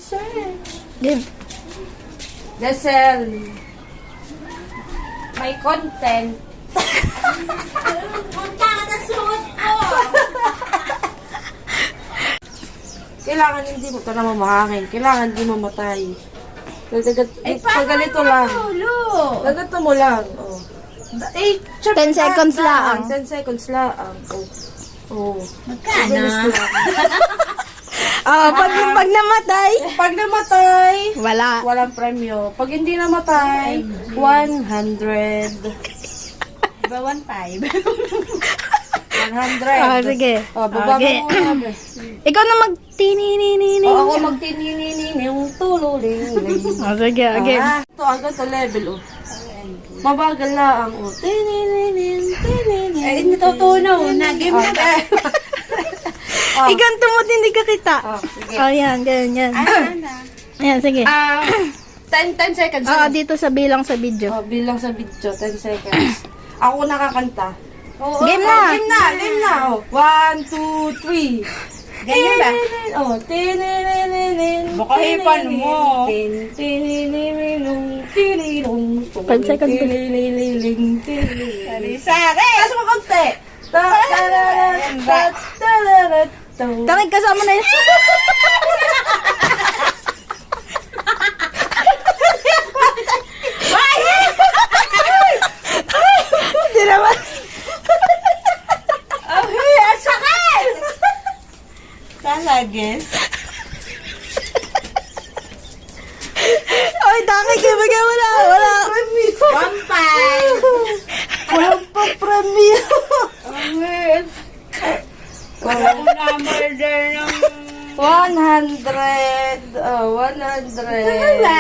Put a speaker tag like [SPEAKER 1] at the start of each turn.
[SPEAKER 1] Game.
[SPEAKER 2] Dasel. May content.
[SPEAKER 3] Punta ka na suot ko.
[SPEAKER 2] Kailangan hindi mo ito na mamahangin. Kailangan hindi mamatay. Pag ganito lang. Ganito mo lang. Oh.
[SPEAKER 1] 10 seconds lang.
[SPEAKER 2] 10 seconds lang. Oh.
[SPEAKER 3] Magkano?
[SPEAKER 1] Pag namatay,
[SPEAKER 2] Pag namatay,
[SPEAKER 1] wala.
[SPEAKER 2] walang premyo. Pag hindi namatay, 100.
[SPEAKER 3] Diba 1.5?
[SPEAKER 2] 100.
[SPEAKER 1] Sige.
[SPEAKER 2] Baba
[SPEAKER 1] Okay.
[SPEAKER 2] mo muna.
[SPEAKER 1] Ikaw na magtininininin.
[SPEAKER 2] Ako magtininin yung tululing.
[SPEAKER 1] Sige, okay.
[SPEAKER 2] Ito, hanggang to level, oh. Mabagal lang, oh. Tininin.
[SPEAKER 3] Eh, natutunaw. Nagim na ba?
[SPEAKER 1] Ikaw tumot, hindi ka kita.
[SPEAKER 2] Sige.
[SPEAKER 1] Yan, ganyan. Ayan, sige.
[SPEAKER 2] 10 seconds.
[SPEAKER 1] Dito sa bilang sa video.
[SPEAKER 2] Bilang sa video, 10 seconds. Ako nakakanta.
[SPEAKER 1] Game na.
[SPEAKER 2] Game na. 1, 2, 3.
[SPEAKER 3] Ganyan ba?
[SPEAKER 2] Oh,
[SPEAKER 3] Baka hipan mo.
[SPEAKER 2] 5
[SPEAKER 1] seconds.
[SPEAKER 3] Sari!
[SPEAKER 2] Taas mo konti.
[SPEAKER 1] Tangig kasama na yun. Hindi naman.
[SPEAKER 3] Talagis.
[SPEAKER 1] Ay, tangig. Ibigay mo na. Wala.
[SPEAKER 3] 1.5.
[SPEAKER 2] Walang pa premyo.
[SPEAKER 3] Wala ko na murder ng...
[SPEAKER 2] 100. Oh, 100.
[SPEAKER 3] Wala.